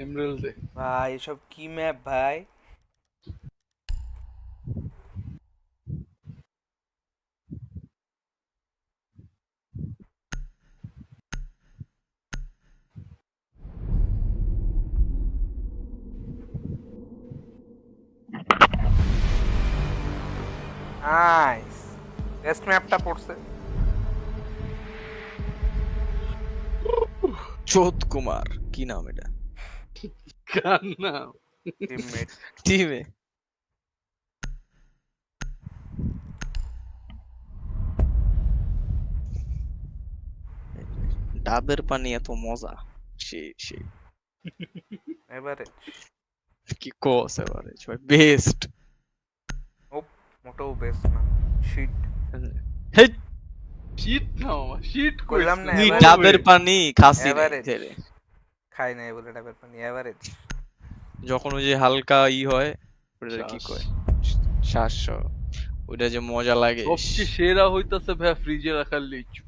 এমরাল্ডে। ভাই এসব কি ম্যাপ ভাই? নাইস, বেস্ট ম্যাপটা পড়ছে। চোদ কুমার কি নাম এটা কার নাম? টিমমেট। টিমে? ডাবের পানি এত মজা, সেই সেই এবারে কি কস এবারে ভাই, বেস্ট। ও মোটেও বেস্ট না, শিট। হেই, শীত না মামা, শীত বললাম না, তুই average। ডাবের পানি খাসি নাই এভারেজ, ছেলে। খাই নাই বলে ডাবের পানি এভারেজ। যখন ওই যে হালকা হয় ওটা কি শ্বাস। কয়, শ্বাস, ওইটা যে মজা লাগে। সবচেয়ে সেরা হইতাছে ভাই ফ্রিজে রাখা লিচু।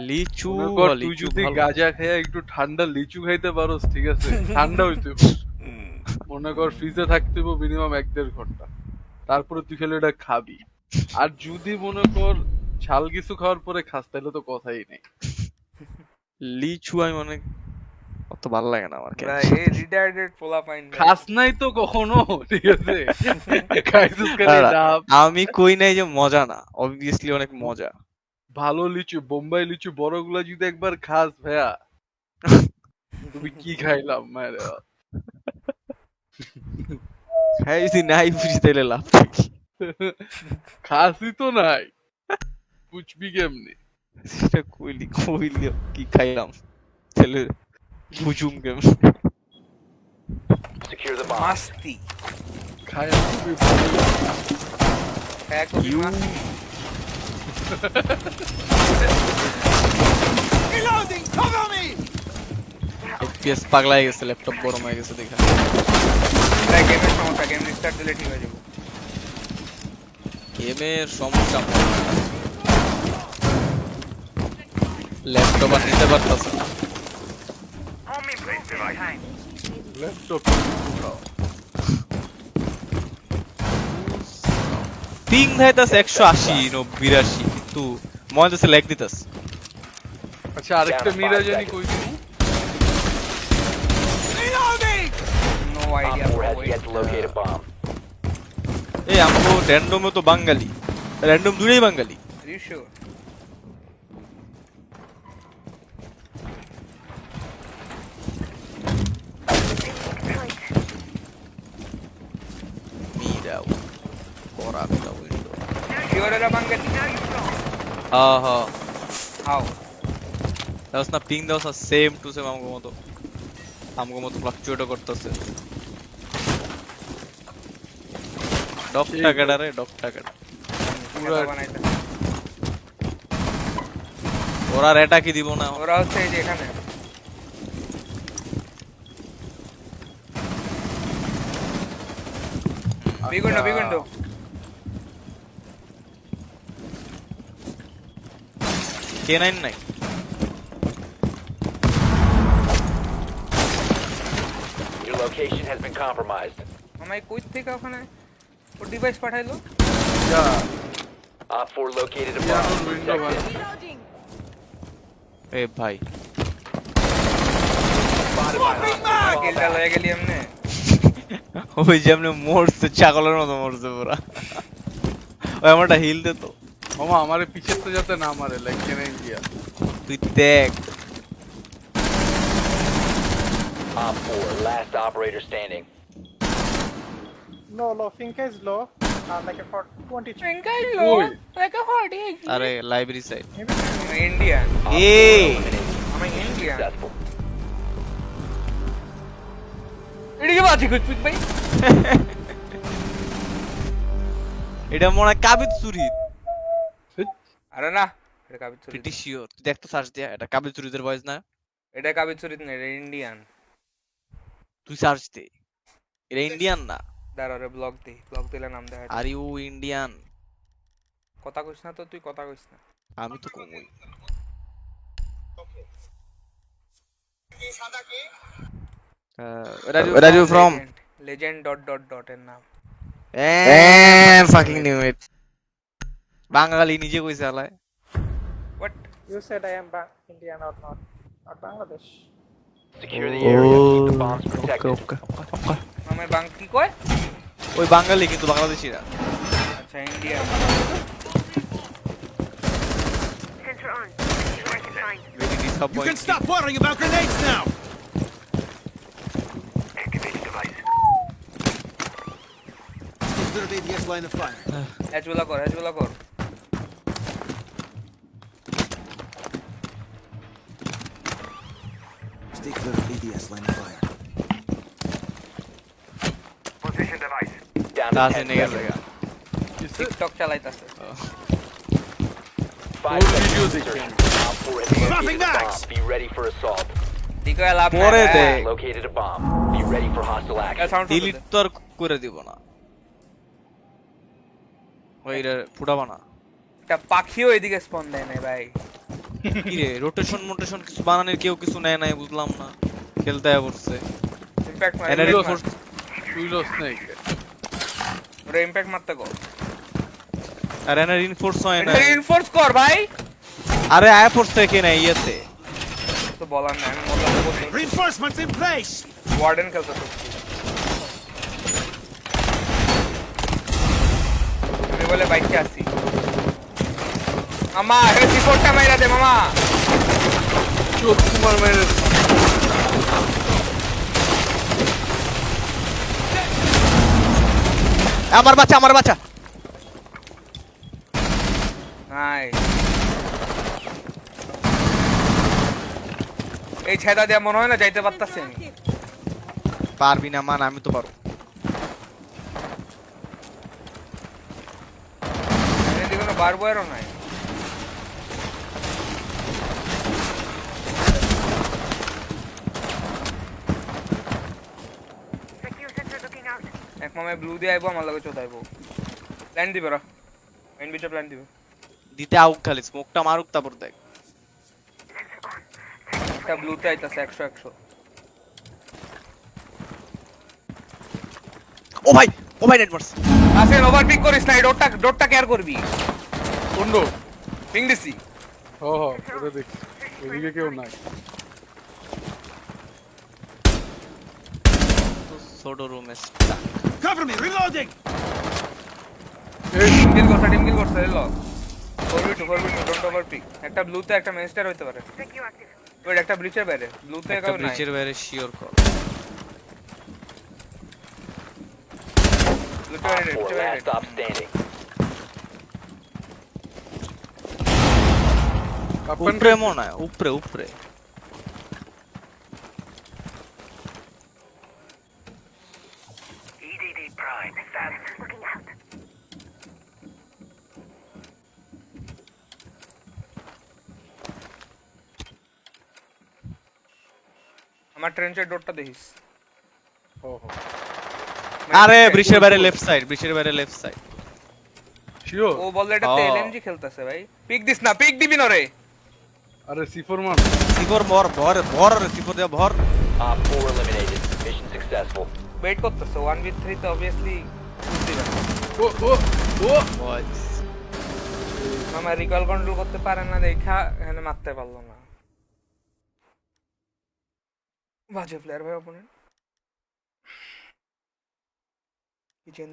লিচু মনে কর বা তুই লিচু যদি ভালো। গাঁজা খেয়ে একটু ঠান্ডা লিচু খাইতে পারোস, ঠিক আছে, ঠান্ডা হইতে হবে। মনে কর ফ্রিজে থাকতে হবে মিনিমাম 1-1.5 ঘন্টা, তারপরে তুই খেলে এটা খাবি। আর যদি মনে কর ঝাল কিছু খাওয়ার পরে খাস, তাহলে তো কথাই নেই। লিচু আমি অনেক অত ভালো লাগে না আমার কেন। ভাই এই রিটায়ার্ডেড পোলা পাইন ভাই। খাস নাই তো কখনো, ঠিক আছে, খাইছিস খালি না, ডাব। আমি কই নাই যে মজা না, অবভিয়াসলি অনেক মজা। ভালো লিচু, বোম্বাই লিচু বড়গুলা যদি একবার খাস ভাইয়া, তুমি কি খাইলাম মায়ের। হ্যাঁ, যদি নাই বুঝি তাহলে লাভটা কি? খাসি তো নাই, বুঝবি কেমনি? সেটা কইলি কইলি কি খাইলাম তাহলে বুঝুম কেমন। Secure the bomb. মাস্তি খায় খুবই ভালো লাগে। হ্যাঁ, খুবই মাস্তি। FPS পাগলা হয়ে গেছে, ল্যাপটপ গরম হয়ে গেছে দেখে। ভাই গেমের সমস্যা, গেম রিস্টার্ট দিলে ঠিক হয়ে যাবে। গেমের সমস্যা, ল্যাপটপ আর নিতে পারতাছে না। ল্যাপটপ পিং ধাইতাছে 180 82, কিন্তু মজাছে ল্যাগ দিতাছে। আচ্ছা, আরেকটা মিরা জানি কই দিবো। No Op idea 4 has yet to locate a bomb. এই আমগো র্যান্ডমে তো বাঙালি, র্যান্ডম দুইটাই বাঙালি। Are you sure? মিরাও করা মিরা উইন্ডো। শিওর এরা বাঙালি? হ্যাঁ হ্যাঁ, হাউ? দাস না পিং দাস না, সেম টু সেম আমগো মতো ফ্লাকচুয়েটও করতেছে। ডকটা কেডা রে, ডকটা কেডা? পুরা বানাইতে ওরা রেটা কি দিব না? ওরা হচ্ছে এই যে এখানে। বিগুন্ডো বিগুন্ডো। কে নাইন নাই? Your location has been compromised. আমায় কই থেকে ওখানে ও ডিভাইস পাঠাইলো? যা Op 4 located a পিয়ানোর bomb. Window Protect it. বানাই। এ ভাই, Spotted by hostiles. কিলটা লয়ে গেলি এমনে। ওই যে আপনি মরছে, ছাগলের মতো মরছে পুরা। ওই আমারটা হিল দে তো, মামা আমারে পিছের তো যাতে না মারে, লাইক কেন ইন্ডিয়া। তুই দেখ। Op 4, last operator standing. No, low. Finca is low. Like a for 20. ওই আরে লাইব্রেরি সাইড। আমি ইন্ডিয়ান, Op 4 এ eliminated. আমি ইন্ডিয়ান। Successful. এদিকে বাজি কুচপিক ভাই। এটা মনে হয় কাবিত চুরিত। আরে না, এটা কাবিত চুরি। প্রিটি শিওর, তুই দেখ তো সার্চ দিয়া, এটা কাবিত চুরিতের ভয়েস না? এটা কাবিত চুরি না, এটা ইন্ডিয়ান। তুই সার্চ দে, এটা ইন্ডিয়ান না। দাঁড়া রে, ব্লগ দিলে নাম দেখা যায়। Are you Indian? কথা কইস না তো, তুই কথা কইস না। আমি তো কমই। Where are you from? Legend dot dot dot এর নাম। Fucking knew it. বাঙালি নিজে কইছে আলায়। What? You said I am Indian or not? Not Bangladesh. Secure the area. Keep the bombs okay protected. ওকে আমার বাং কি কয়? ওই বাঙালি কিন্তু বাংলাদেশী না। আচ্ছা India. Sensor on. See what I can find. Very You can disappointing. stop worrying about grenades now! Stay clear of ADS line of fire. হেজবুলা কর। Stay clear of ADS line of fire. Down to Last 10 nigga seconds. লাগা। TikTok চালাইতাছে। 5 seconds video to দেখছেন। insertion. Op 4 has Dropping located a mags. bomb. Be ready for assault. দিকয় লাভ পরে নাই। দে। Located a bomb. Be ready for hostile action. Sound delete তো আর করে দিব না। ওইটা ফুটাবা না। একটা পাখিও এদিকে স্পন দেয় না ভাই। কি রে রোটেশন কিছু বানানোর কেউ কিছু নেয় নাই বুঝলাম না। খেলতে পড়ছে। ইমপ্যাক্ট মার। Energy উইলো স্নেক ওরে ইমপ্যাক্ট মারতে কর। আর এনা রিনফোর্স হয় না। রিইনফোর্স কর ভাই। আরে আয় পড়ছে কে না ইয়েতে। তো বলার নাই আমি মজা করতে। Reinforcements in place! ওয়ার্ডেন খেলতেছে। আমি বলে বাইকে আসি। মামা এই রিপোর্টটা মাইরা দে মামা। চোখ কুমার মেরে আমার বাচ্চা। নাই। এই ছেদা দিয়া মনে হয় না যাইতে পারতাছি আমি। পারবি না মান আমি তো পারবো। এদিকে কোনো বারবয়ারও নাই। Secure sensor looking out. এক মামে ব্লু দিয়ে আইবো আমার লগে চোদাইবো। প্ল্যান দিবে রা। মেইন বিচে প্ল্যান দিবে। দিতে আউক খালি স্মোকটা মারুক তারপর দেখ। একটা ব্লুতে আইতাছে 100 ও ভাই নেট মারছে। আসেন ওভারপিক করিস না এই ডটটা কেয়ার করবি। কোন্ড পিং দিছি। ওটা দেখছি ওদিকে কেউ নাই তো ছোট রুমে Cover me! Reloading! টিম কিল করছে ল 4v2 ডোন্ট ওভারপিক। একটা ব্লুতে একটা মেনস্টার হইতে পারে। Secure active. ওই একটা ব্রিচের বাইরে ব্লুতে একটা কেউ নাই। ব্রিচের বাইরে শিওর কর। ব্লুতে Op বাইরে 4 last stop standing. উপরে মনে হয় উপরে। EDD prime. Fast. Looking out. আমার ট্রেঞ্চের ডটটা দেখিস। আরে ব্রিচের বাইরে লেফট সাইড। শিওর ও বললে এটাতে ও। এলএমজি খেলতেছে ভাই। পিক দিস না পিক দিবি না রে। আরে সিফোর মান সিফোর ভর সিফোর দেয়া ভর। Op 4 eliminated. Mission successful. Wait করতেছে 1v3 তো obviously দিবে না। ও বয়স মামা রিকল কন্ট্রোল করতে পারে না দেখা এখানে মারতে পারলো না। বাজে প্লেয়ার ভাই অপোনেন্ট। কিচেন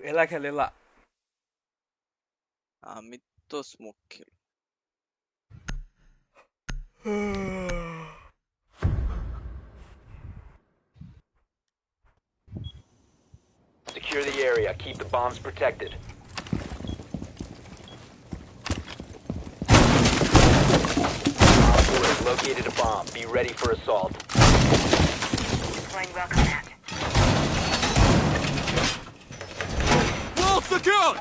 এলা খেলেলা। আমি তো স্মোক খেল। Secure the area. Keep the bombs protected. Op 4 has located a bomb. Be ready for assault. Deploying welcome mat. Wall secured!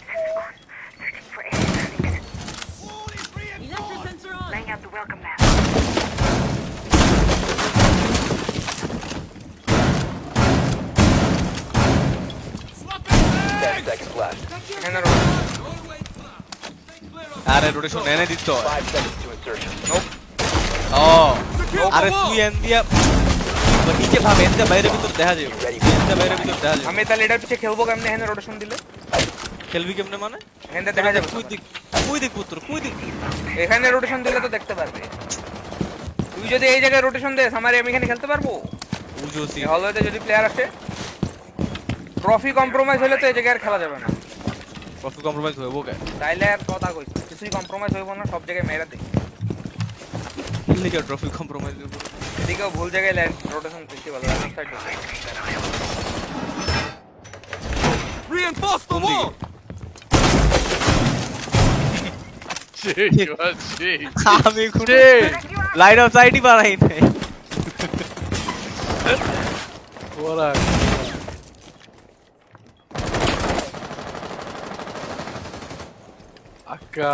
Sensor on. Searching for any targets. Electro sensor on. seconds left. এখানে rotation। আরে rotation এনে দিত 5 seconds to insertion. ও আরে তুই N দিয়া নিচে ভাব N দিয়া বাইরে ভিতর দেখা যাবে এন দিয়া বাইরে ভিতর দেখা যাবে আমি তাহলে এটার পিছে খেলবো কেমনে এখানে রোটেশন দিলে? খেলবি কেমনে মানে এখানে দেখা যাবে কই দিক পুত্র কই দিক এখানে রোটেশন দিলে তো দেখতে পারবে। তুই যদি এই জায়গায় রোটেশন দেস আমারে আমি এখানে খেলতে পারবো? বুঝোসি এই হলওয়েতে যদি প্লেয়ার আসে ট্রফি কম্প্রোমাইজ হলে তো এই জায়গায় আর খেলা যাবে না। কত কম্প্রোমাইজ হইব কে তাইলে আর কথা কইছি কিছুই কম্প্রোমাইজ হইব না, সব জায়গায় মেরা দে। লিগা ট্রফি কম্প্রোমাইজ হইব এদিকেও ভুল জায়গায় ল্যান্ড রোটেশন করতে ভালো লাগে সাইড Reinforce the wall! আমি কোনো লাইন অফ সাইটই বানাই নাই ওরা আকা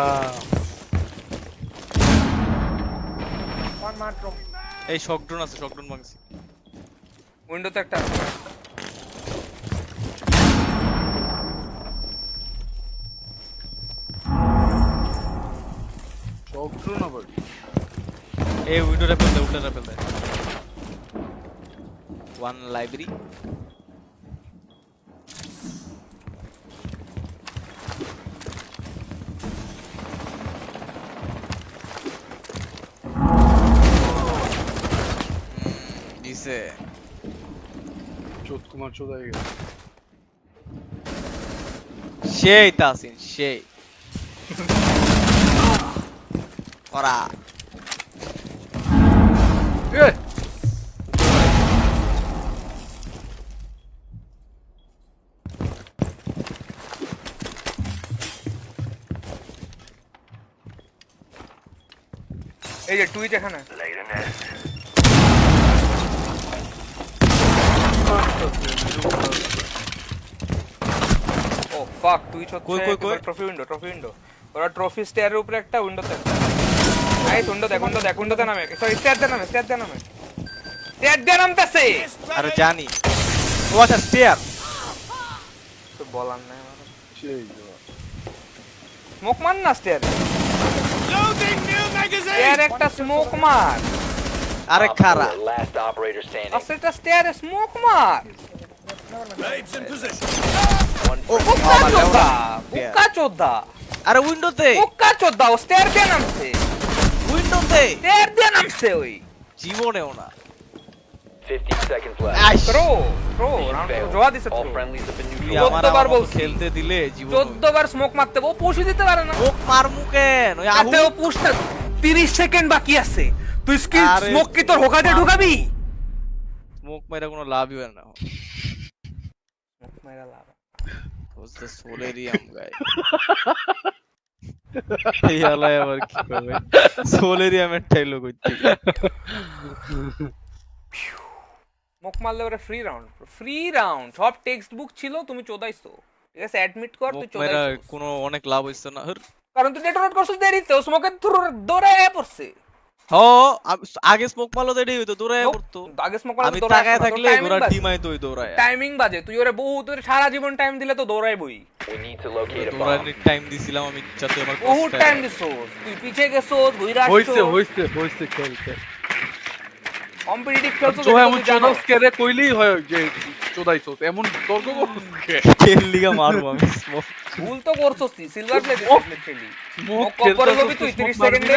One man room. এই শকডাউন আছে শকডাউন ভাঙছি উইন্ডোতে একটা আছে। শক্র না বাড়ি এই উইন্ডো রেপেল দে উল্টা রেপেল দে ওয়ান লাইব্রেরি দিছে চোদ কুমার চোদাই গেছে সেই তাসিন সেই ওরা এ এই যে টুইট এখানে ও ফাক টুইট হচ্ছে কই, কই, কই? ট্রফি উইন্ডো ওরা ট্রফি স্টেয়ারের উপরে একটা উইন্ডোতে এই উইন্ডোতে নামে সরি স্টেয়ার দিয়ে নামতেছে আরে জানি ও আচ্ছা স্টেয়ার তো বলার নাই আমার সেই স্মোক মার না stair Loading new magazine! Stair একটা স্মোক মার আরে Op খারা 4, last operator standing. আসলে স্টেয়ারে স্মোক মার Blades in position. One ও friendly. বুকা চোদা আরে উইন্ডোতে ও স্টেয়ার দিয়ে নামছে উইন্ডোতে স্টেয়ার দিয়ে নামছে ওই জীবনেও না 15 seconds left. আইস থ্রো Mission রাউন্ড failed. জোয়া দিছে All throw friendlies have been তুই neutralized. আমার 14 বার মতো বলছি। খেলতে দিলে জীবন 14 বার স্মোক মারতে ও পুশ দিতে পারে না ও মারমু কেন ওই আহু তাতে ও পুশটা 30 সেকেন্ড বাকি আছে তুই স্কিল আরে স্মোক কি তোর হোকা দিয়ে ঢুকাবি মুখ মেরা কোনো লাভই হয় না smoke Mera love hose the সোলেরিয়াম গাই এই আলাই আবার কি করবে সোলেরিয়ামের টাইলো কইতে স্মোক মারলে ওরে ফ্রি রাউন্ড সব টেক্সট বুক ছিল তুমি চোদাইছো ঠিক আছে অ্যাডমিট কর তুই মুখ মেরা চোদাইছো কোনো অনেক লাভ হইছে না হর কারণ তুই ডেটোনেট করছিস দেরিতে ও স্মোকের থ্রু দৌড়ায় পড়ছে হ আগে স্মোক মারলো তো এটাই হইতো দৌড়ায় পড়তো আগে স্মোক আমি তাকায় থাকলে ঘোড়া টিম আইতো ওই দৌড়ায় টাইমিং বাজে তুই ওরে তোর সারা জীবন টাইম দিলে তো দৌড়াইবই We need to locate a bomb. দৌড়ানোর টাইম দিছিলাম আমি যাতে আমার বহুত কষ্ট টাইম হয়। দিছস তুই পিছে গেছস ঘুরে হইছে খেলতে কম্পিটিটিভ খেলছস তো এমন চোদাস কেরে কইলেই হয় যে চোদাইছো এমন তর্ক করছিস কে খেল লিগা মারবো আমি স্মোক ভুল তো করছস তুই সিলভার প্লে খেলি স্মোক কব্বরে লবি তুই 30 সেকেন্ডে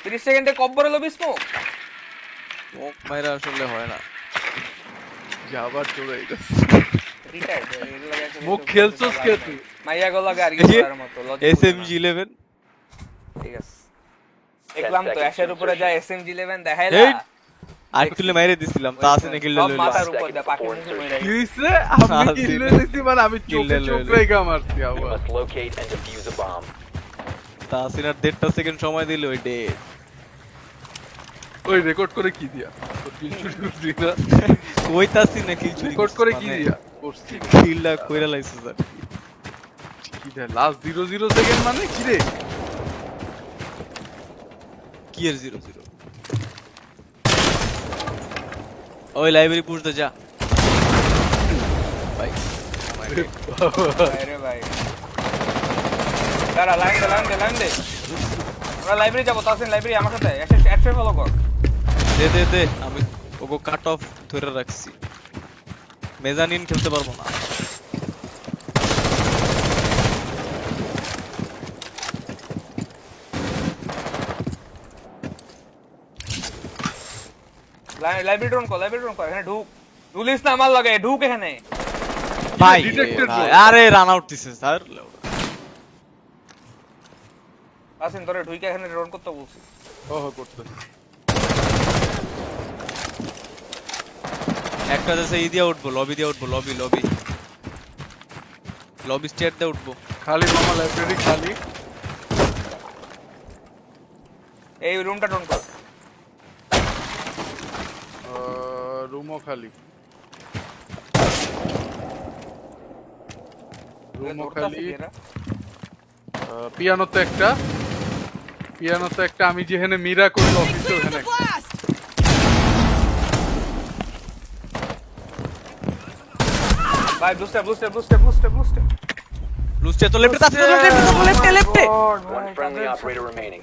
30 সেকেন্ডে কব্বরে লবি স্মোক স্মোক মাইরা আসলে হয় না যাবার চোদাই রিটায়ার্ড মুখ খেলছস কে তুই মাইয়া গলা গাড়ি এই যে, করার মতো লজিক এসএমজি 11 ঠিক আছে দেখলাম তো অ্যাশের উপরে যা এসএমজি 11 দেখাইলা এই আর তুলে মাইরে দিছিলাম তা আছে না কিল্লে সব লইলো মাথার উপর দা পাখি মুখে মরে কি হইছে আমি কিল্লে দিছি মানে আমি চোখে চোখ রেখা মারছি You আবার must locate and defuse a bomb. তা আছে না 1.5 সেকেন্ড সময় দিলে ওই ডে ওই রেকর্ড করে কি দিয়া তোর কিল চুরি করছি না কইতাছি না কিল চুরি রেকর্ড করে কি দিয়া করছি কিলটা কইরা লাইছে স্যার কি দেয় লাস্ট 00 সেকেন্ড মানে কি রে কি এর 00 ওই লাইব্রেরি পুশ দে যা ভাই বাইরে ভাই দাঁড়া লাইন দে আমরা লাইব্রেরি যাবো তাসিন লাইব্রেরি আমার সাথে অ্যাকশন ফলো কর দে আমি ওগো কাট অফ ধরে রাখছি মেজানিন খেলতে পারবো না লাইব্রেরি ড্রোন কর এখানে ঢুক পুলিশ না আমার লাগে ঢুক এখানে ভাই detected ভাই, bro. আরে রান আউট দিছে স্যার তাসিন তোরে ঢুকে এখানে ড্রোন করতে বলছি করতে একটা দেশে ই দিয়ে উঠবো লবি দিয়ে উঠবো লবি স্টেট দিয়ে উঠবো খালি মামা লাইব্রেরি খালি এই রুমটা ড্রোন কর রুমও খালি রুমও খালি পিয়ানোতে একটা আমি যেখানে মিরা করি অফিসে ওখানে একটা। ভাই বুস্টার লুস্টে তো লেফটে আছে লেফটে One friendly operator remaining.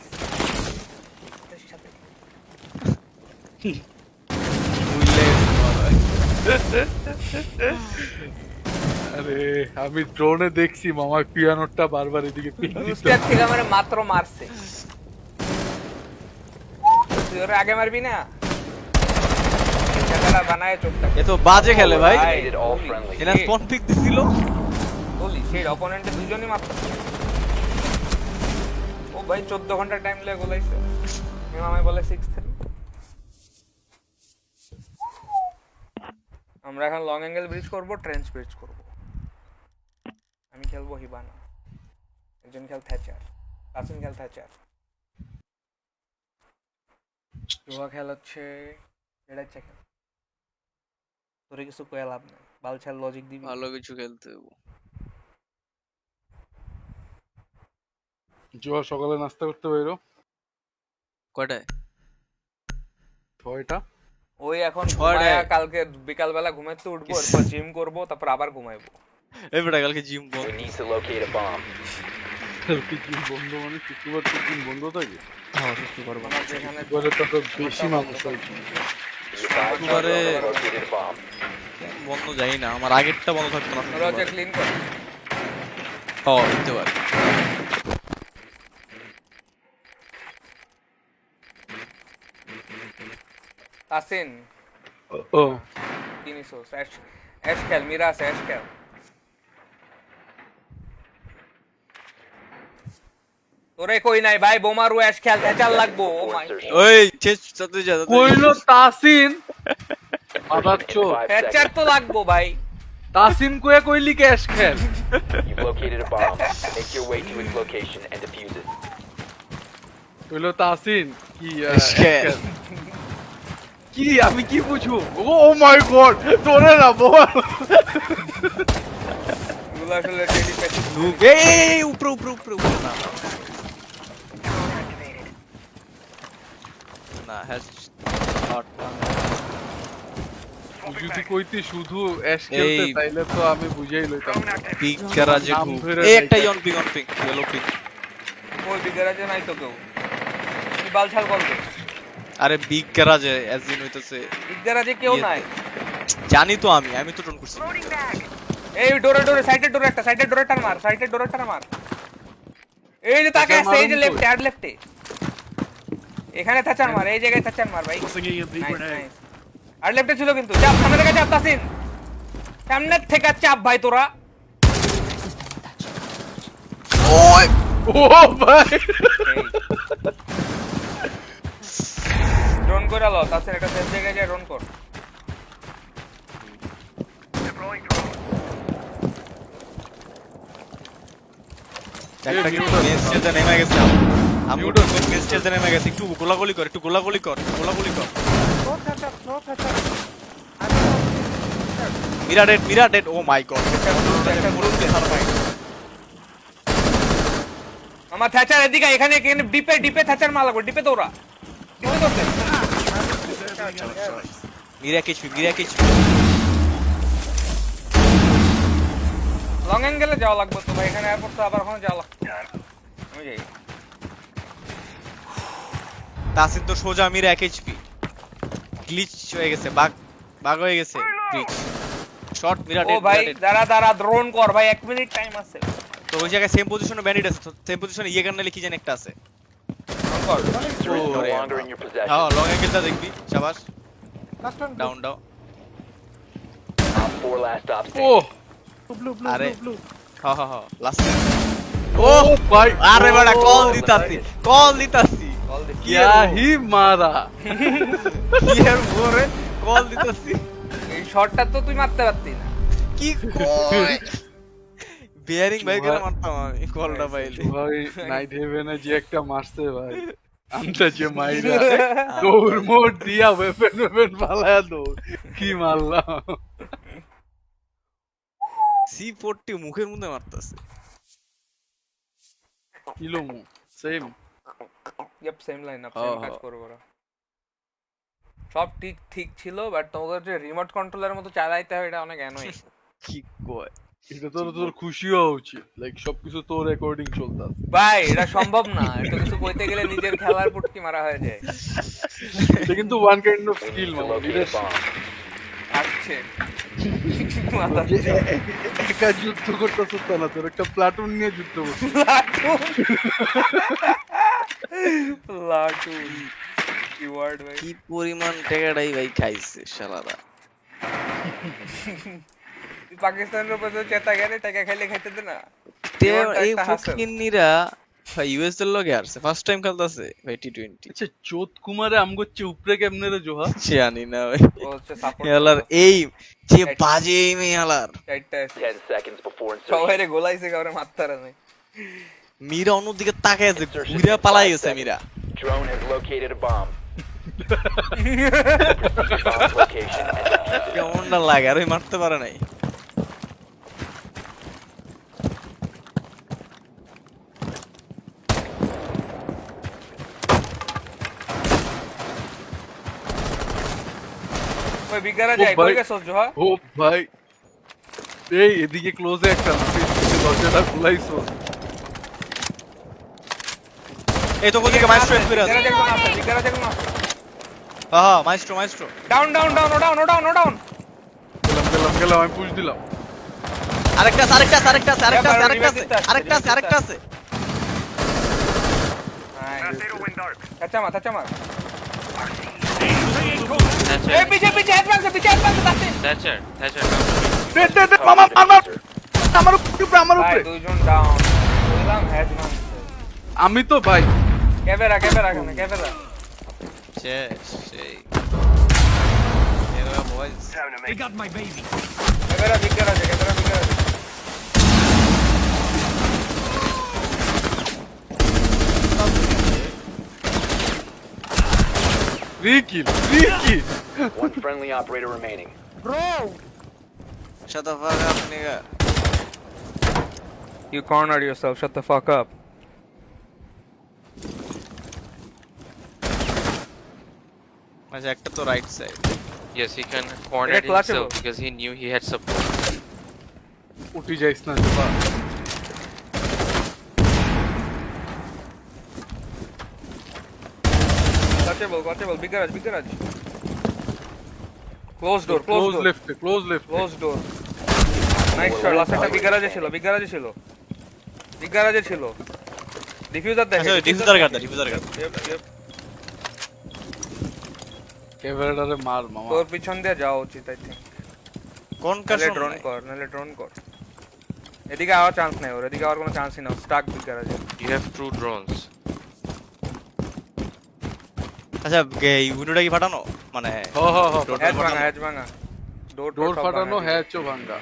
আরে আমি ড্রোনে দেখছি মামা পিয়ানোটা বারবার এদিকে পিক দিচ্ছে বুস্টার থেকে আমারে মাত্র মারছে তুই ওরে আগে মারবি না জায়গাটা বানায় চোখটা এ তো বাজে খেলে ভাই Eliminated all friendly. এনা স্পন পিক দিছিল বলি সেই অপোনেন্টে দুজনই মাত্র ও ভাই 14 ঘন্টা টাইম লাগে গোলাইছে আমায় বলে 6-3 আমরা এখন লং অ্যাঙ্গেল ব্রিজ করব ট্রেঞ্চ ব্রিজ করব আমি খেলবো হিবানা একজন খেল থ্যাচার তাসিন খেল থ্যাচার জোয়া খেল হচ্ছে এটা চেক তোরে কিছু কয়ে লাভ নাই বালছাল লজিক দিবি ভালো কিছু খেলতে হবে জোয়া সকালে নাস্তা করতে বাইরো কয়টায় 6টা ওই এখন ছয়টায়। ঘুমায়া কালকে বিকাল বেলা ঘুমাইতে উঠবো এরপর জিম করব তারপর আবার ঘুমাইবো এই বেটা কালকে gym We ball need to locate a bomb. দিন বন্ধ মানে শুক্রবার তো দিন বন্ধ থাকে হ্যাঁ সত্যি করব আমার যেখানে এবারে তো আরো বেশি মানুষ হয় Be advised, Everybody- you have located a bomb. বন্ধ যাই না আমার আগেরটা বন্ধ থাকতো না রোজে ক্লিন কর হ্যাঁ দিতে পারে তাসিন ও কি নিছো অ্যাশ খেল মিরাস অ্যাশ খেল তোরে কই নাই ভাই বোমারু অ্যাশ খেল ভেজাল লাগবো ও মাই ওই চেস সাথে যা কইলো তাসিন আবার চো 5 ভেজাল seconds. তো লাগবো ভাই তাসিন কয়ে কইলি ক্যাশ খেল You've located a bomb. Make your way to its location and defuse it. কইলো তাসিন কি খেল। কি আমি কি বুঝবো ও মাই গড তোরে না বল এগুলো আসলে টেলিপ্যাথি এই উপরে না না হ্যাজ যদি কইতি শুধু অ্যাশ খেলতে এই- তাইলে তো আমি বুঝাই লইতাম পিক গ্যারাজে নাম ঢুক ধরে এই নাই। একটা অন পিক ইয়েলো পিক ওই বিগারাজে নাই তো কেউ কি বালছাল বলবে আরে বিগ গ্যারাজে অ্যাজ ইন হইতাছে বিগারাজে কেউ ইয়ে- নাই জানি তো আমি তো টোন করছি এই ডোরে সাইডের ডোরে একটা সাইডের ডোরেটা মার এই যে তাকে থাচার এই যে মারুন লেফট কই? আর লেফটে এখানে থাচার মার এই জায়গায় থাচার মার ভাই Nice, nice. আর লেফটে ছিল কিন্তু চাপ সামনে থেকে চাপ তাসিন সামনে থেকে চাপ ভাই তোরা ওই ও ভাই ড্রোন করে লো তাসিন একটা সেফ জায়গায় যায় ড্রোন কর একটা কিন্তু মেন স্টেজে নেমে গেছে আমি তো মেন স্টেজে নেমে গেছে একটু গোলাগুলি কর No touch up. Mira dead oh my god আমার থাচার এদিকে এখানে এখানে ডিপে থাচার মার লাগবে ডিপে দৌড়া ডিপে দৌড়তে মিরা কিছু অ্যাঙ্গেলে যাওয়া লাগবে তো ভাই, এখানে এয়ারপোর্ট তো আবার ওখানে যাওয়া লাগবে। আমি যাই। তাসিন তো সোজা মিরা 1 HP গ্লিচ হয়ে গেছে, বাগ হয়ে গেছে গ্লিচ শর্ট মিরা ও ভাই দাঁড়া ড্রোন কর ভাই, 1 মিনিট টাইম আছে। তো ওই জায়গায় সেম পজিশনে ব্যান্ডিট আছে, তো সেম পজিশনে ইয়ে গান্নালি কি জানি একটা আছে। ড্রোন কর। Diffuser is no longer in your possession. হ্যাঁ লং অ্যাঙ্গেলটা দেখবি, শাবাশ। Last one. Down down. Op 4 last stop ও standing. Blue. আরে Blue. হ্যাঁ লাস্ট। ও ভাই আরে বড় কল দিতাছি। কল দে। क्या ही मारा কি এর পরে কল দিতাছি। এই শটটা তো তুই মারতে পারতি না। কি কয় বিয়ারিং ভাই করে মারতাম আমি কলটা পাইলে। ভাই নাইট হেভেনে যে একটা মারছে ভাই, আমটা যে মাইরা দৌড় মোড় দিয়া ওয়েপন ফালায়া দৌড়, কি মারলাম। C40 মুখের মধ্যে মারতাছে। কিলো মু সেম ইয়েপ সেম লাইন আপ, হ্যাঁ, সেম কাজ হ্যাঁ। করব ওরা। সব ঠিক ছিল, বাট তোমাকে যে রিমোট কন্ট্রোলারের মতো চালাইতে হয় এটা অনেক অ্যানোয়িং। কি কয় এটা তোর খুশি হওয়া উচিত, লাইক সবকিছু তোর রেকর্ডিং চলতেছে। ভাই এটা সম্ভব না, এটা কিছু কইতে গেলে নিজের খেলার পুটকি মারা হয়ে যায়। এটা কিন্তু one kind of We skill need to মামা, locate a bomb. আসছে মাথা একা যুদ্ধ করতেছিস তা না, তোর একটা প্লাটুন নিয়ে যুদ্ধ করছিস। লাটুন কি ওয়ার্ড ভাই। কি পরিমাণ টাকাটাই ভাই খাইছে শালারা। তুই পাকিস্তানের উপর তো চেতা গেলে টাকা খাইলে খাইতে দে না। এই ফকিন্নিরা ভাই ইউএস এর লগে আসছে, ফার্স্ট টাইম খেলতাছে ভাই T20। আচ্ছা চোদ কুমারে আমগোচ্ছে উপরে কেমনে রে জোহা? জানি না ভাই ও হচ্ছে সাপোর্ট ইয়ালার এই যে বাজে এইম ইয়ালার। চারটা 10 seconds before সবাই insertion. রে গোলাইছে কাউরে মারতে পারে না। মীরা অন্যদিকে তাকায় আছে, ঘুরে পালাই গেছে Meera. Drone has located a bomb. Bomb location and defuse it. কেমনটা লাগে, আর ওই মারতে পারে নাই। ওই বিগারা যায় ও ভাই। কই গেছস জোহা? ও ভাই এই এদিকে ক্লোজে একটা না, তুই দরজাটা খুলাইছো। এই তো কোদিকে মাইস্ট্রো এসে আছে। বিগারা যে কোন আছে? হ্যাঁ মাইস্ট্রো ডাউন ও ডাউন। গেলাম আমি পুশ দিলাম। আরেকটা আছে। নাইস। চাচা মার। এই পিছে অ্যাডভান্স আছে। দে মামা আমার ভাই উপরে। দুইজন ডাউন। বললাম অ্যাডভান্স। আমি তো ভাই ক্যামেরা ক্যামেরা। সেই এরা বয়স ক্যামেরা বিগারা আছে। রিকিল One friendly operator remaining. shut the fuck up nigga. You cornered yourself. Shut the fuck up. আচ্ছা একটা তো right side. Yes, he can corner Yeah, clutchable. himself because he knew he had support. উঠি যাইস না জোহা। Watchable. Bigaraj. Close door. Close left Close door. Nice shot. Last একটা বিগারাজে ছিল। Diffuser দেখে। আচ্ছা ডিফিউজার গার্ড। Yep. ক্যামেরাটারে মার মামা। তোর পিছন দিয়ে যাওয়া উচিত আই থিংক। কোন নাহলে ড্রোন কর। এদিকে আওয়ার চান্স নাই, ওর এদিকে আওয়ার কোনো চান্সই না। Starc বিগারাজে। You have two drones. আচ্ছা এই উইন্ডোটা কি ফাটানো মানে হ্যাজ ভাঙা। ডোর ফাটানো হ্যাচও ভাঙা।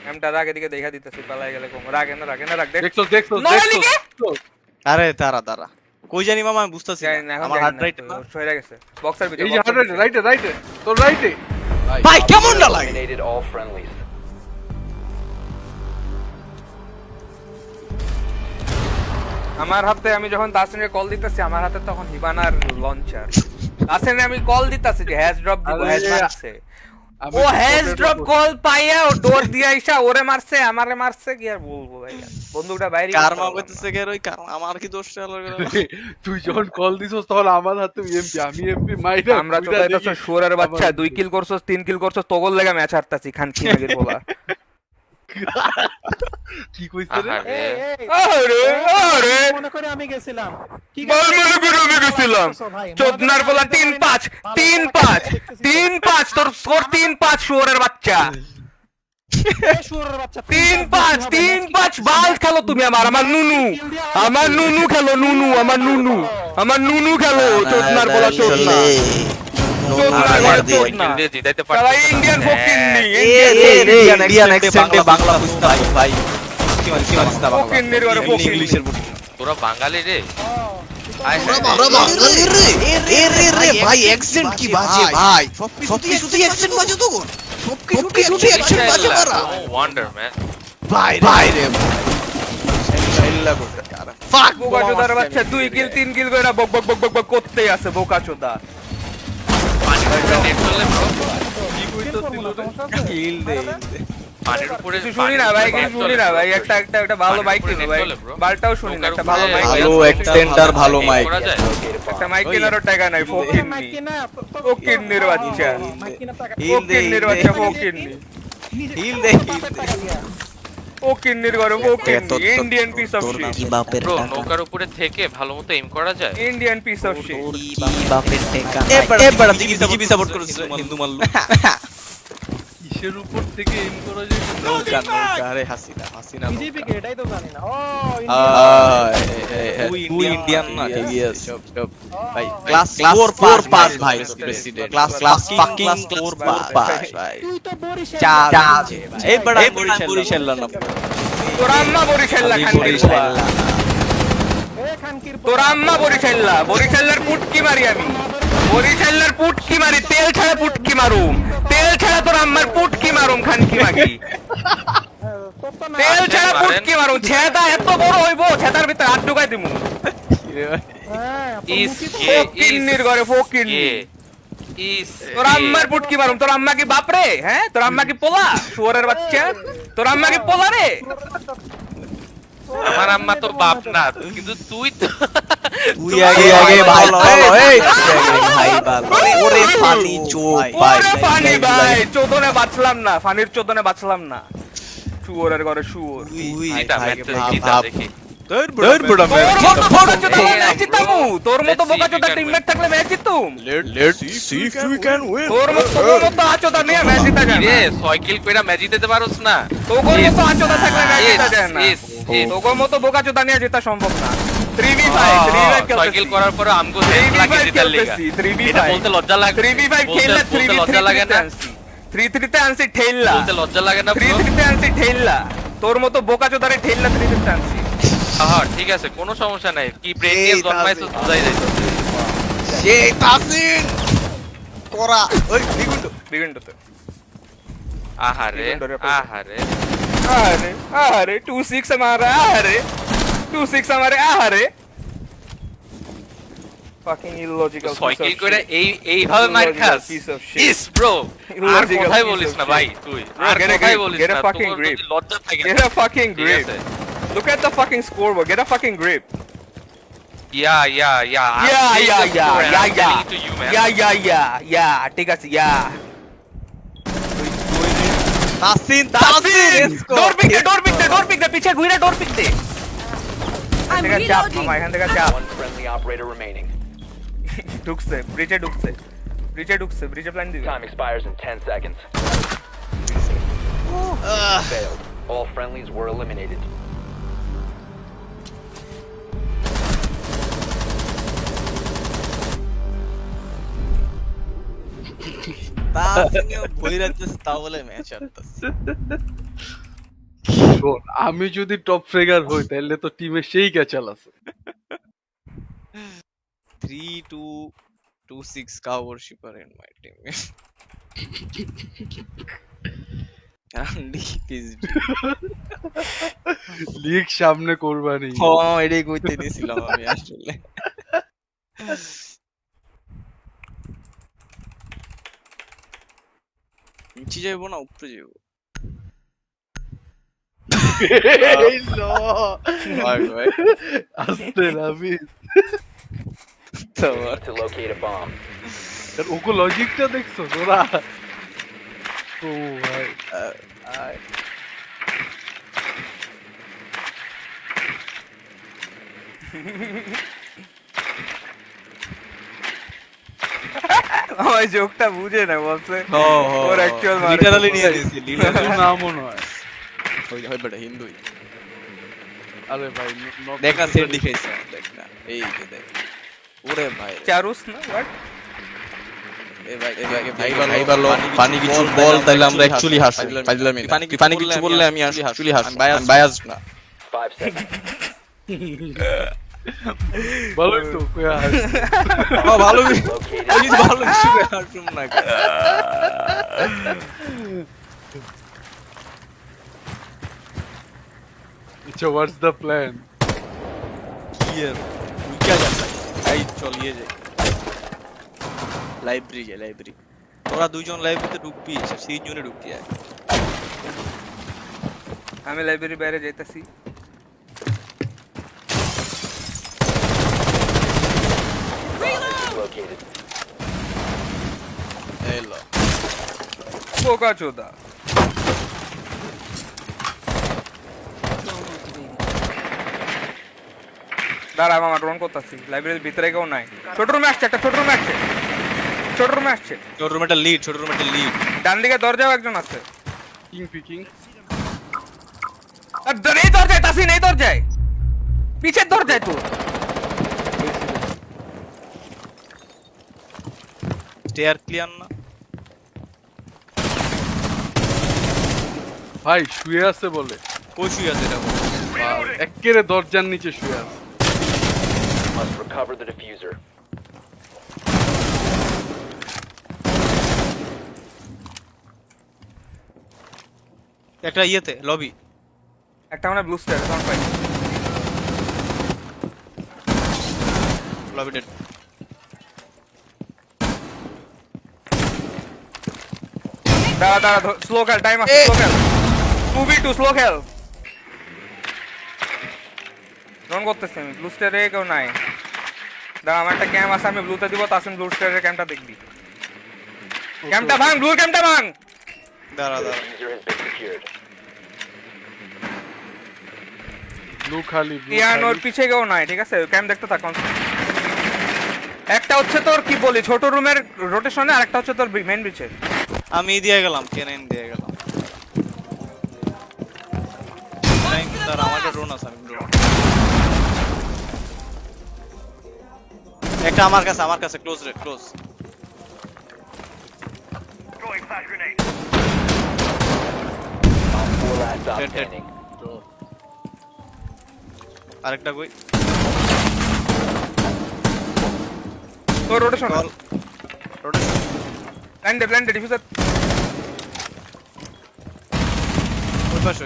এমটা রাগ এদিকে দেখা দিতেছি, পালাই গেলে কম। রাগ দেখ। দেখছো আরে দাঁড়া কই জানি মামা আমি বুঝতাছি জানি না, না। এখন আমার জানি হার্ট না, রাইট তো সরে গেছে বক্সের ভিতরে। এই যে রাইটে তোর রাইটে। ভাই কেমনটা লাগে। Eliminated all friendlies. আমার হাতে আমি যখন তাসিনকে কল দিতেছি, আমার হাতে তখন হিবানার লঞ্চার। তাসিনকে আমি কল দিতেছি যে হ্যাজ ড্রপ দিব, আরে, হ্যাজ মারছে। আমি ও হ্যাজ potato ড্রপ করছি। কল পাইয়া ও ডোর দিয়ে আইসা ওরে মারছে আমারে মারছে কি আর বলবো ভাই বন্দুকটা বাইরে কারমা কইতেছে কে ওই কারমা আমার কি দোষ চাল তুই যখন কল দিছস তখন আমার হাতে এমপি আমি এমপি মাইরা আমরা তো কইরা তাইতাছ দেখি শুয়োরের বাচ্চা আমার- 2 কিল করছস 3 কিল করছস তোগল লাগা ম্যাচ হারতাছি খান কি মাগির বলা কি কইছে রে আহারে। আরে আরে মনে করে আমি গেছিলাম কি বল মনে করে আমি গেছিলাম চোদনার বলা 3-5 3-5 3-5 তোর স্কোর 3-5 শুয়োরের বাচ্চা শুয়োরের বাচ্চা 3-5 3-5 বাল খেলো তুমি আমার নুনু খেলো নুনু আমার নুনু খেলো চোদনার বলা চোদনা চোদনা ঘরে চোদনা কিল দিয়ে জিতাইতে সারা পারতেছে না। ইন্ডিয়ান ফকিন্নি ইন্ডিয়ান অ্যাকসেন্টে বাংলা বুঝতে ভাই ফকিন্নির ঘরে ফকিন্নি ইংলিশের তোরা বাঙালি রে আয় ভাই অ্যাকসেন্ট কি বাজে ভাই সবকিছুতে অ্যাকসেন্ট বাজে তো সবকিছুতে অ্যাকসেন্ট বাজে মারা ওয়ান্ডার ম্যান ভাই রে ফাক বোকাচোদার বাচ্চা 2 কিল 3 কিল কইরা বক বক বক বক বক করতেই আছে বোকাচোদা নেট চলে bro। কি কইতেছিল রে কিল দে পানির উপরে কিছু শুনি না ভাই কিছু শুনি না ভাই একটা ভালো মাইক কিনো ভাই বালটাও শুনি না একটা ভালো মাইক ভালো এক্সটেন্ডার ভালো মাইক করা যায় একটা মাইক কেনারও টাকা নাই ফকিন্নি ফকিন্নির বাচ্চা ফকিন্নির বাচ্চা ফকিন্নি হিল দে ফকিন্নির ঘরে ফকিন্নি ইন্ডিয়ান পিস অফ শিট কি বাপের ব্রো নৌকার উপরে থেকে ভালো মতো এম করা যায় ইন্ডিয়ান পিস অফ শিট কি বাপের টেকা এবারে বিজেপি সাপোর্ট করছিস হিন্দু মাল্লু কিসের উপর থেকে এম করা যায় নৌকা আরে হাসিনা বিজেপি কে এটাই তো জানি না ও তুই ইন্ডিয়ান না ঠিক আছে সব ভাই ক্লাস ক্লাস 4 পাস ভাই প্রেসিডেন্ট ক্লাস ফাকিং 4 পাস ভাই তুই তো বরিশাল চা এই বড় বরিশাল না তোর আম্মা বরিশাল্লা খানকির বাবা এ খানকির তোর আম্মা বরিশাল্লার পুটকি মারি আমি বরিশাল্লার পুটকি মারি তেল ছাড়া পুটকি মারুম তেল ছাড়া তোর আম্মার পুটকি মারুম খানকি মাগি তোর তো না তেল ছাড়া পুটকি মারুম ছেদা এত বড় হইবো ছেদার ভিতর হাত ঢুকাই দিমু হ্যাঁ ইস ফকিন্নির ঘরে ফকিন্নি ইস তোর আম্মার পুটকি মারুম তোর আম্মা কি বাপ রে হ্যাঁ তোর আম্মা কি পোলা শুয়োরের বাচ্চা তোর আম্মা কি পোলা রে আমার আম্মা তো বাপ না কিন্তু তুই তো তুই আগে ভাই এই ভাই ভালো ওরে ফানি চোখ ভাই ওরে ফানি ভাই চোদনে বাঁচলাম না ফানির চোদনে বাঁচলাম না শুয়োরের ঘরে শুয়োর জিতা ম্যাচ জিতা দেখি তোর বড় তোর মতো বোকাচোদা টিমমেট থাকলে ম্যাচ জিতুম let's see if we can win তোর মতো আচোদা নিয়ে ম্যাচ জিতা যায় রে না 6 কিল কইরা ম্যাচ জিতাতে পারোস না তোর মতো আচোদা থাকলে ম্যাচ জিতা যায় না ইস ইস তোর মতো বোকাচোদা নিয়ে জেতা সম্ভব না 3v5 6 কিল করার পরে আমগো লাগে জিতার লিগা এটা বলতে লজ্জা লাগে 3v5 খেললে বলতে লজ্জা লাগে না 3-3 তে আনছি ঠেললা বলতে লজ্জা লাগে না bro? 3-3 তে আনছি ঠেললা তোর মতো বোকাচোদারে ঠেললা 3-3 তে আনছি হ্যাঁ ঠিক আছে কোনো সমস্যা নাই কি ব্রেন নিয়ে জন্মাইছো বুঝাই যাইতো সেই তাসিন তোরা ওই বিগন্ডতে আহারে Defender আহারে আরে 2-6 हमारा আরে 2-6 हमारे আরে fucking illogical 6 কিল কইরা এইভাবে মার খাস ইস ব্রো আর Illogical কথাই piece বলিস of না shit. ভাই তুই Bro, আর get a কথাই grip, বলিস get a না fucking তোর grip. যদি লজ্জা থাকে get a fucking ঠিক grip আছে look at the fucking scoreboard get a fucking grip Yeah. yeah ঠিক আছে তাসিন ডোর পিক দে পিছে ঘুরে ডোর পিক দে I'm এখান থেকে চাপ reloading. মামা এখান থেকে চাপ One friendly operator remaining. ঢুকছে ব্রিজে ব্রিজে প্ল্যান দিবে Time expires in 10 seconds. Failed. All friendlies were eliminated. Tasin বইরাতে তাহলে ম্যাচ হারতাছে শোন, আমি যদি টপ ফ্রেগার হই তাহলে তো টিমে সেই ক্যাচাল আছে 3-2-6 का worshipper in my team. League সামনে করবানি এটাই কইতে দিছিলাম আমি আসলে নিচে যাবো না উপরে যাবো? এই লো আস্তে রাবি You need to locate a bomb. ওকে লজিকটা দেখছো তোরা? ও ভাই আমার জোকটা বুঝে না বলছে ওর অ্যাকচুয়াল লিটারালি নিয়ে দিয়েছি তোর নামও নয়। হয় বেটা হিন্দুই। আরে ভাই দেখ না সেট দেখাইছে, দেখ না এই যে দেখ। ওরে ভাই চারুস না হোয়াট এ ভাই ভাই ভালো পানি কিছু বল তাইলে আমরা অ্যাকচুয়ালি হাসি পাইলাম না। পানি কিছু বললে আমি অ্যাকচুয়ালি হাসি বায়াস না। 5 seconds. ভালোই তো কয়া ভালো Located. ভালো কিছু হাসুম না। আচ্ছা হোয়াটস দ্য প্ল্যান? কি এর উইকা যাচ্ছে এই চলিয়ে যায় লাইব্রেরি যায় লাইব্রেরি। তোরা দুইজন লাইব্রেরিতে ঢুকবি, সেই জন্য ঢুকবি। আমি লাইব্রেরি বাইরে যাইতাছি। Located. এই লো বোকা চোদা দাঁড়া মামা ড্রোন করতেছি। লাইব্রেরির ভিতরে কেউ নাই। ছোট রুমে আসছে একটা, ছোট রুমে আসছে, ছোট রুমে আসছে। ছোট রুমেটা লিড, ছোট রুমেটা লিড। ডান দিকে দরজাও একজন আছে। কিং পিকিং আর এই দরজায় তাসিন, এই দরজায় পিছের দরজায় তো। স্টেয়ার ক্লিয়ার না ভাই শুয়ে আছে বলে। কই শুয়ে আছে এটা? একেবারে দরজার নিচে শুয়ে আছে। Must recover the diffuser. একটা ইয়েতে লবি একটা মানে ব্লু স্টার সাউন্ড পাই। Lobby dead. দাঁড়া দাঁড়া স্লো খেল, টাইম আছে, স্লো খেল। 2v2 স্লো খেল। রন করতেছি আমি। ব্লু স্টারে কেউ নাই। দাঁড়া আমার একটা ক্যাম্প আছে, আমি ব্লুতে দিব, তাসিন ব্লু স্টারের ক্যাম্পটা দেখবি। ক্যাম্পটা ভাঙ, ব্লু ক্যাম্পটা ভাঙ। দাঁড়া The দাঁড়া diffuser has been secured. Blue খালি blue পিয়ানোর খালি। পিছে কেউ নাই, ঠিক আছে? ক্যাম্প দেখতে থাক। একটা হচ্ছে তোর কি বলি ছোট রুমের রোটেশনে, আর একটা হচ্ছে তোর মেইন বিচে। আমি দিয়ে গেলাম, কেনেন দিয়ে গেলাম। টাইম দাঁড়া আমার ড্রোন আছে, আমি ড্রোন একটা আমার কাছে close rate close. Op 4 last stop Dead, dead. standing. আরেকটা কই? তোর রোটেশন রোটেশন প্ল্যান্ডে ডিফিউজার ওই পাশে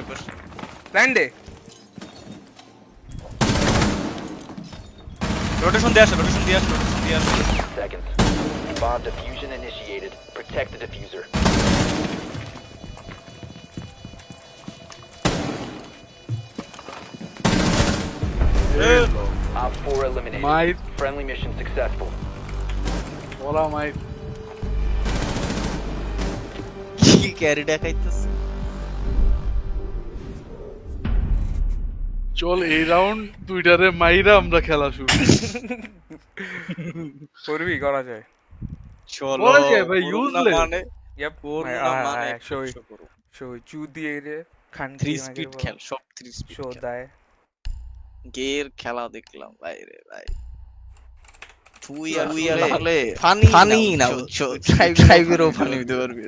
প্ল্যান্ডে। রোটেশন দিয়ে আসে। seconds. Bomb diffusion initiated. Protect the diffuser. Op 4 eliminated. Might. Friendly mission successful. ওরা মাই কি ক্যারি দেখাইতেছে? চল এই রাউন্ড দুইটারে মাইরা আমরা খেলা শুরু। করবি, করা যায়। চলো করা যায় ভাই, করুন না useless। মানে ইয়াপ করুন না মানে শোই একশো করুন। শোই চুদি রে খান 3 স্পিড খেল, সব 3 স্পিড শো খেল। দায়। গের খেলা দেখলাম ভাই রে ভাই। তুই তুই আসলে ফানি না বুঝছো, ড্রাইভেরও ফানি হইতে পারবি।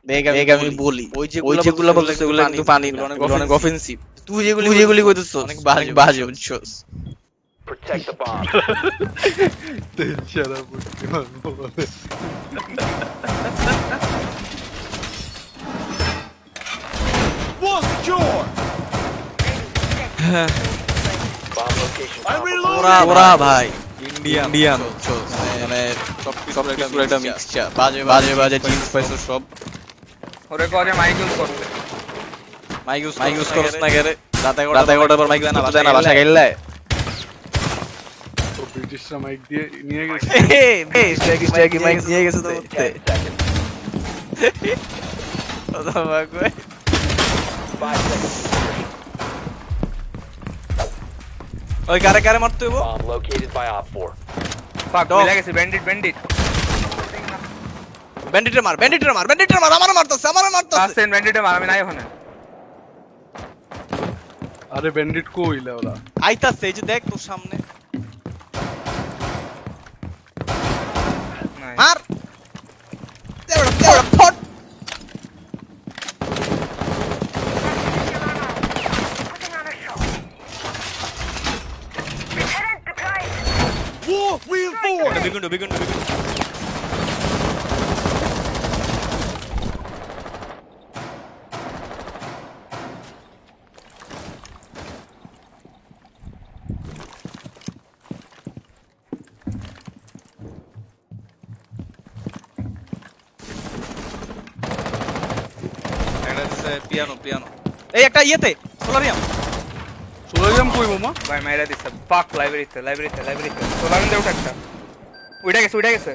দেখ আমি বলি ওই যেগুলো বলছিস ওগুলো কিন্তু ফানি না, অনেক অফেন্সিভ। তুই যেগুলি কইতেছ অনেক বাজে বুঝছস। Protect the bomb. তেলছাড়া বুঝতে পারবো বলে। Bomb location. ওরা ভাই ইন্ডিয়ান মানে সবকিছুর একটা মিক্সচার বাজে বাজে বাজে জিন্স পাইছো সব ওরে করে মাইক ইউজ করতে মাইক ইউজ করছ না গেরে রাতে গোটা পর মাইক দেয় না বাসা গেলে তো ব্রিটিশরা মাইক দিয়ে নিয়ে গেছে। স্ট্যাকি মাইক নিয়ে গেছে তো 10 seconds. কথা কই 5 seconds. ওই কারে মারতে হইব Bomb located by Op 4. ফাক Dog. ভুলে গেছি ব্যান্ডিট ব্যান্ডিটের মার আমারে মারতাছে ফার্স্ট সেন ব্যান্ডিটে মার আমি নাই ওখানে আরে ব্যান্ডিট কইলে ওরা আইতাছে এই যে দেখ তোর সামনে নাই মার দেওড়া ফট বিগুন্ডু একটা দিছে পিয়ানো এই একটা ইয়েতে সোলারিয়াম সোলারিয়াম কই মামা? ভাই মাইরা দিছে ফাক লাইব্রেরিতে সোলার দে উঠা একটা উইটা গেছে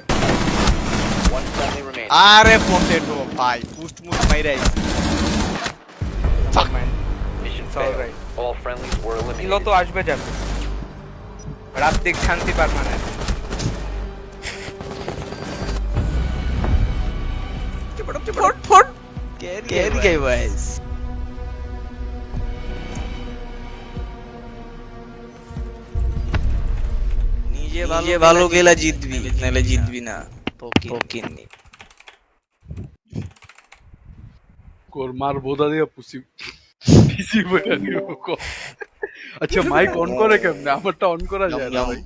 One friendly remaining. আরে পটেটো ভাই পুস্ট মাইরা আইছে ফাক man Mission It's all failed. right. All friendlies were Elo eliminated. তো আসবে যাবে রাত দিক শান্তি পারমানেন্ট ফট কেরি গে গাইস নিজে ভালো গেলা জিতবি নালে জিতবি না পকিনি কোর মার বোদা দিয়া পুষি পিসি বইটা দিব কো। আচ্ছা মাইক অন করে কেমনে? আমারটা অন করা যায় না ভাই।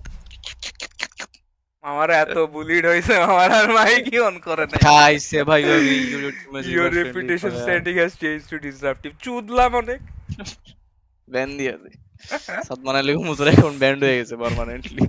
আমার এত বুলিড হইছে আমার আর মাইক কি অন করে না খাইছে ভাই ওই Your reputation standing has changed to disruptive. চুদলাম অনেক ব্যান দিয়া দে সাদমানের লেগে মুজরা এখন ব্যান্ড হয়ে গেছে পার্মানেন্টলি